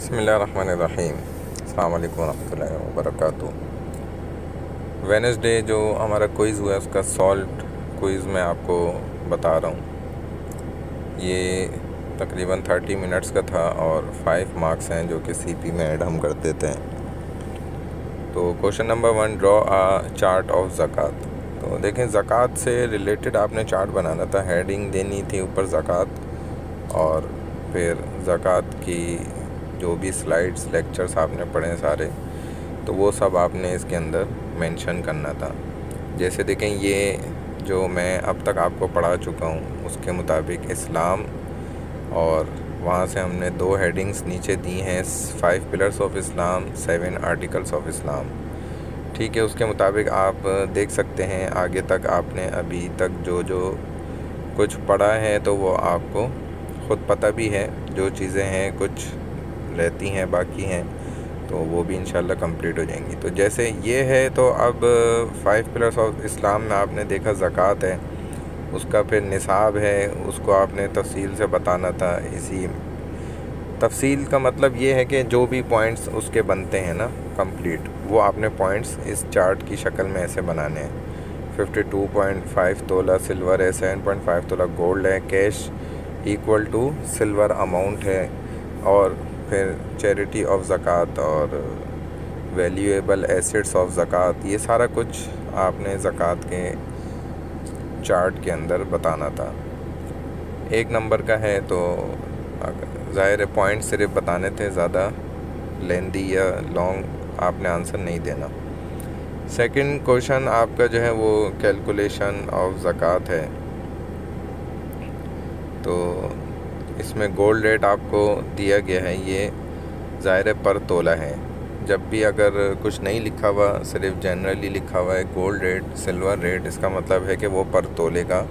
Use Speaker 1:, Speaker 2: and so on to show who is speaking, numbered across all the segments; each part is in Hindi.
Speaker 1: बिस्मिल्लाहिर्रहमानिर्रहीम। अस्सलाम वालेकुम रहमतुल्लाहि व बरकातुहू। वेडनेसडे जो हमारा क्विज़ हुआ है उसका सॉल्व क्विज़ मैं आपको बता रहा हूँ। ये तकरीबन 30 मिनट्स का था और 5 मार्क्स हैं जो कि सीपी में ऐड हम कर देते हैं। तो question number 1, draw a chart of zakat. तो देखें, ज़कात से रिलेटेड आपने चार्ट बनाना था, हेडिंग देनी थी ऊपर ज़कात, और फिर ज़कात की जो भी स्लाइड्स लेक्चर्स आपने पढ़े सारे, तो वो सब आपने इसके अंदर मेंशन करना था। जैसे देखें, ये जो मैं अब तक आपको पढ़ा चुका हूँ उसके मुताबिक इस्लाम, और वहाँ से हमने 2 हेडिंग्स नीचे दी हैं, 5 pillars of Islam, 7 articles of Islam. ठीक है, उसके मुताबिक आप देख सकते हैं आगे तक आपने अभी तक जो जो कुछ पढ़ा है तो वो आपको ख़ुद पता भी है। जो चीज़ें हैं कुछ रहती हैं, बाकी हैं, तो वो भी इंशाल्लाह कंप्लीट हो जाएंगी। तो जैसे ये है, तो अब 5 पिलर्स ऑफ इस्लाम में आपने देखा ज़कात है, उसका फिर निसाब है, उसको आपने तफसील से बताना था। इसी तफसील का मतलब ये है कि जो भी पॉइंट्स उसके बनते हैं ना कंप्लीट, वो आपने पॉइंट्स इस चार्ट की शक्ल में ऐसे बनाने हैं। 52.5 तोला सिल्वर है, 7.5 तोला गोल्ड है, cash equal to silver amount है, और फिर चैरिटी ऑफ ज़कात और वैल्यूएबल एसेट्स ऑफ ज़कात, ये सारा कुछ आपने ज़कात के चार्ट के अंदर बताना था। 1 नंबर का है तो ज़ाहिर है पॉइंट सिर्फ बताने थे, ज़्यादा लेंदी या लॉन्ग आपने आंसर नहीं देना। सेकंड क्वेश्चन आपका जो है वो कैलकुलेशन ऑफ ज़कात है। तो इसमें गोल्ड रेट आपको दिया गया है, ये ज़ाहिर है पर तोला है। जब भी अगर कुछ नहीं लिखा हुआ, सिर्फ जनरली लिखा हुआ है गोल्ड रेट, सिल्वर रेट, इसका मतलब है कि वो पर तोले का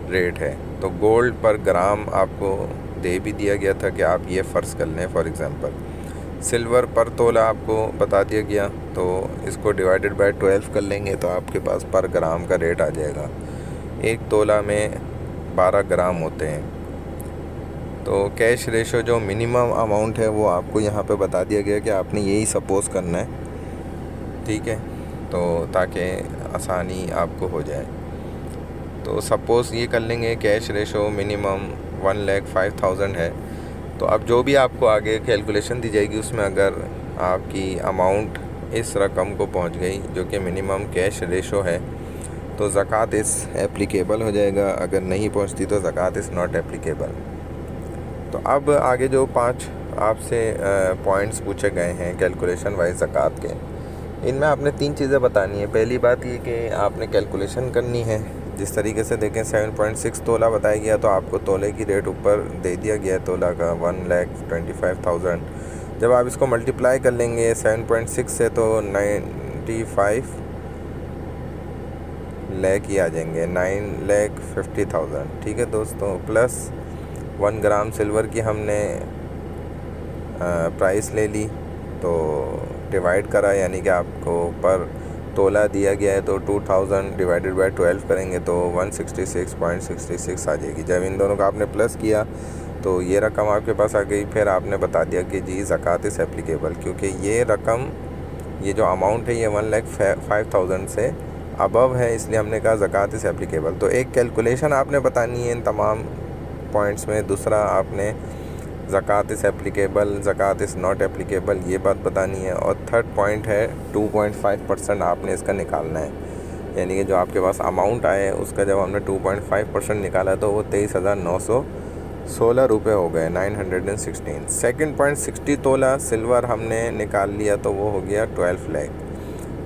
Speaker 1: रेट है। तो गोल्ड पर ग्राम आपको दे भी दिया गया था कि आप ये फ़र्ज़ कर लें। फॉर एग्ज़ाम्पल सिल्वर पर तोला आपको बता दिया गया, तो इसको डिवाइडेड बाय 12 कर लेंगे तो आपके पास पर ग्राम का रेट आ जाएगा। 1 तोला में 12 ग्राम होते हैं। तो कैश रेशो जो मिनिमम अमाउंट है वो आपको यहाँ पे बता दिया गया कि आपने यही सपोज़ करना है, ठीक है, तो ताकि आसानी आपको हो जाए। तो सपोज़ ये कर लेंगे कैश रेशो मिनिमम 1,05,000 है। तो अब जो भी आपको आगे कैलकुलेशन दी जाएगी उसमें अगर आपकी अमाउंट इस रकम को पहुँच गई जो कि मिनिमम कैश रेशो है, तो ज़कात इस एप्लीकेबल हो जाएगा। अगर नहीं पहुँचती तो ज़कात इस नॉट एप्लीकेबल। तो अब आगे जो 5 आपसे पॉइंट्स पूछे गए हैं कैलकुलेशन वाइज ज़कात के, इनमें आपने 3 चीज़ें बतानी है। पहली बात ये कि आपने कैलकुलेशन करनी है जिस तरीके से देखें 7.6 तोला बताया गया, तो आपको तोले की रेट ऊपर दे दिया गया है तोला का 1,25,000। जब आप इसको मल्टीप्लाई कर लेंगे 7.6 से तो 95 लाख ही आ जाएंगे, 9,50,000। ठीक है दोस्तों, प्लस 1 ग्राम सिल्वर की हमने प्राइस ले ली, तो डिवाइड करा, यानी कि आपको पर तोला दिया गया है तो 2000 डिवाइडेड बाय 12 करेंगे तो 166.66 आ जाएगी। जब इन दोनों का आपने प्लस किया तो ये रकम आपके पास आ गई। फिर आपने बता दिया कि जी ज़कात इस एप्लीकेबल, क्योंकि ये रकम, ये जो अमाउंट है ये 1,05,000 से अबव है, इसलिए हमने कहा ज़कात इस एप्लीकेबल। तो एक कैलकुलेशन आपने बतानी है इन तमाम पॉइंट्स में। दूसरा आपने ज़कात इस एप्लीकेबल, ज़कात इस नॉट एप्लीकेबल, ये बात बतानी है। और थर्ड पॉइंट है 2.5% आपने इसका निकालना है, यानी कि जो आपके पास अमाउंट आए उसका जब हमने 2.5% निकाला तो वो 23,916 रुपये हो गए, 916। सेकंड पॉइंट 60 तोला सिल्वर हमने निकाल लिया तो वो हो गया 12 लाख,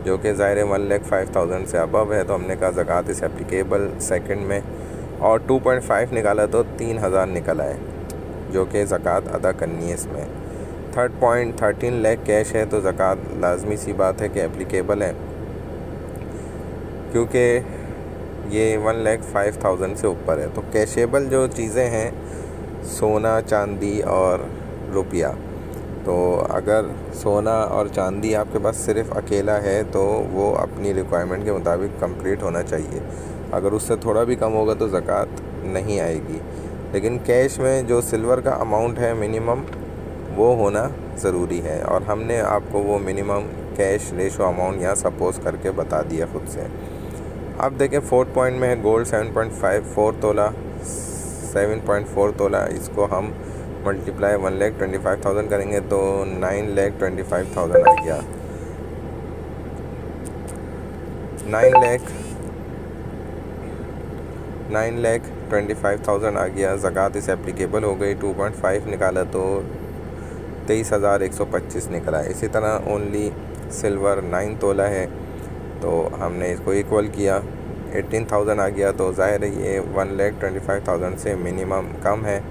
Speaker 1: जो कि ज़ाहिर 1,05,000 से अबव है, तो हमने कहा ज़कात इस एप्लीकेबल सेकंड में। और 2.5 निकाला तो 3,000 निकला है, जो कि ज़कात अदा करनी है इसमें। थर्ड पॉइंट 13 लाख कैश है, तो ज़कात लाजमी सी बात है कि एप्लीकेबल है, क्योंकि ये 1,05,000 से ऊपर है। तो कैशेबल जो चीज़ें हैं सोना, चांदी और रुपया, तो अगर सोना और चांदी आपके पास सिर्फ अकेला है तो वो अपनी रिक्वायरमेंट के मुताबिक कंप्लीट होना चाहिए। अगर उससे थोड़ा भी कम होगा तो ज़कात नहीं आएगी। लेकिन कैश में जो सिल्वर का अमाउंट है मिनिमम वो होना ज़रूरी है। और हमने आपको वो मिनिमम कैश रेशो अमाउंट यहाँ सपोज़ करके बता दिया खुद से। अब देखें 4th पॉइंट में है गोल्ड 7.54 तोला, 7.4 तोला, इसको हम मल्टीप्लाई 1,25,000 करेंगे तो 9,25,000 आ गया। 9,25,000 आ गया। ज़कात इस एप्लीकेबल हो गई। 2.5 निकाला तो 23,125 निकला। इसी तरह ओनली सिल्वर 9 तोला है तो हमने इसको इक्वल किया, 18,000 आ गया। तो ज़ाहिर है ये 1,25,000 से मिनिमम कम है,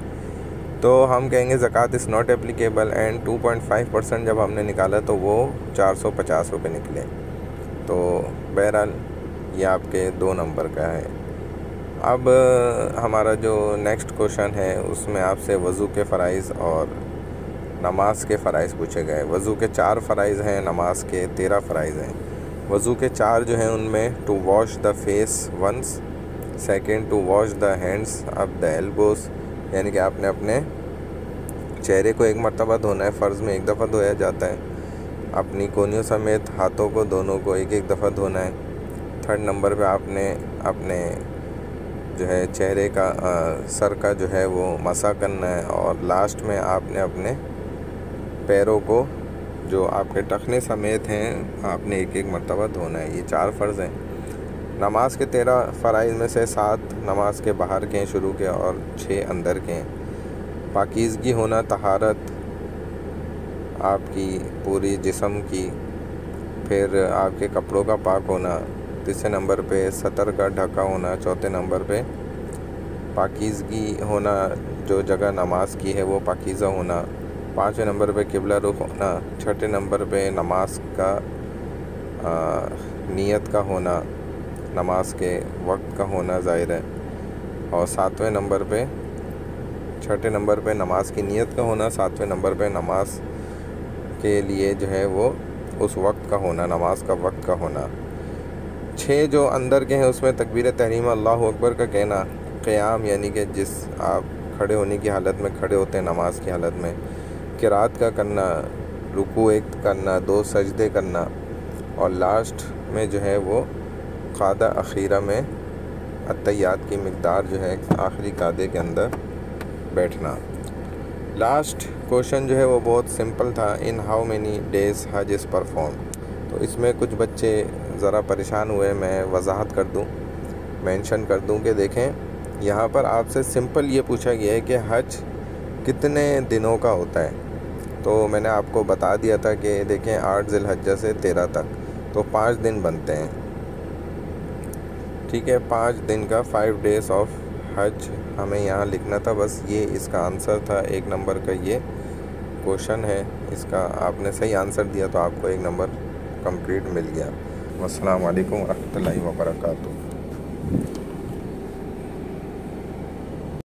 Speaker 1: तो हम कहेंगे ज़कात इज़ नॉट एप्लीकेबल। एंड 2.5% जब हमने निकाला तो वो 450 रुपये निकले। तो बहरहाल ये आपके 2 नंबर का है। अब हमारा जो नेक्स्ट क्वेश्चन है उसमें आपसे वज़ू के फ़राइज़ और नमाज के फ़राइज़ पूछे गए। वज़ू के 4 फ़राइज़ हैं, नमाज के 13 फ़राइज़ हैं। वज़ू के 4 जो हैं उनमें to wash the face once, second to wash the hands up the elbows, यानी कि आपने अपने चेहरे को एक मरतबा धोना है, फ़र्ज़ में एक दफ़ा धोया जाता है। अपनी कोहनियों समेत हाथों को दोनों को एक एक दफ़ा धोना है। 3rd नंबर पे आपने अपने जो है चेहरे का सर का जो है वो मसा करना है। और लास्ट में आपने अपने पैरों को जो आपके टखने समेत हैं आपने एक एक मरतबा धोना है। ये 4 फ़र्ज़ हैं। नमाज के 13 फ़राइज़ में से 7 नमाज के बाहर के हैं शुरू के और 6 अंदर के हैं। पाकीज़गी होना, तहारत आपकी पूरी जिस्म की, फिर आपके कपड़ों का पाक होना, 3 नंबर पे सतर का ढका होना, 4थे नंबर पे पाकीज़गी होना, जो जगह नमाज की है वो पाकीज़ा होना, 5वें नंबर पे किबला रुख होना, 6ठे नंबर पे नमाज का नियत का होना, नमाज के वक्त का होना ज़ाहिर है। और 7वें नंबर पे 6ठे नंबर पे नमाज की नियत का होना, 7वें नंबर पे नमाज के लिए जो है वो उस वक्त का होना, नमाज का वक्त का होना। 6 जो अंदर के हैं उसमें तकबीर तहरीमा अल्लाह अकबर का कहना, क़याम यानी कि जिस आप खड़े होने की हालत में खड़े होते हैं नमाज की हालत में, क़िरात का करना, रुकू एक करना, 2 सजदे करना, और लास्ट में जो है वो क़ादा अखीरा में अत्तहियात की मिक़दार जो है आखिरी क़ादे के अंदर बैठना। लास्ट क्वेश्चन जो है वो बहुत सिंपल था, इन हाउ मेनी डेज़ हज इज़ परफॉर्म। तो इसमें कुछ बच्चे ज़रा परेशान हुए, मैं वजाहत कर दूं, मेंशन कर दूं कि देखें यहाँ पर आपसे सिंपल ये पूछा गया है कि हज कितने दिनों का होता है। तो मैंने आपको बता दिया था कि देखें 8 ज़िलहज्जा से 13 तक, तो 5 दिन बनते हैं। ठीक है, 5 दिन का 5 डेज़ ऑफ हज हमें यहाँ लिखना था। बस ये इसका आंसर था। 1 नंबर का ये क्वेश्चन है, इसका आपने सही आंसर दिया तो आपको 1 नंबर कंप्लीट मिल गया। अस्सलाम वालेकुम रहमतुल्लाहि व बरकातुहू।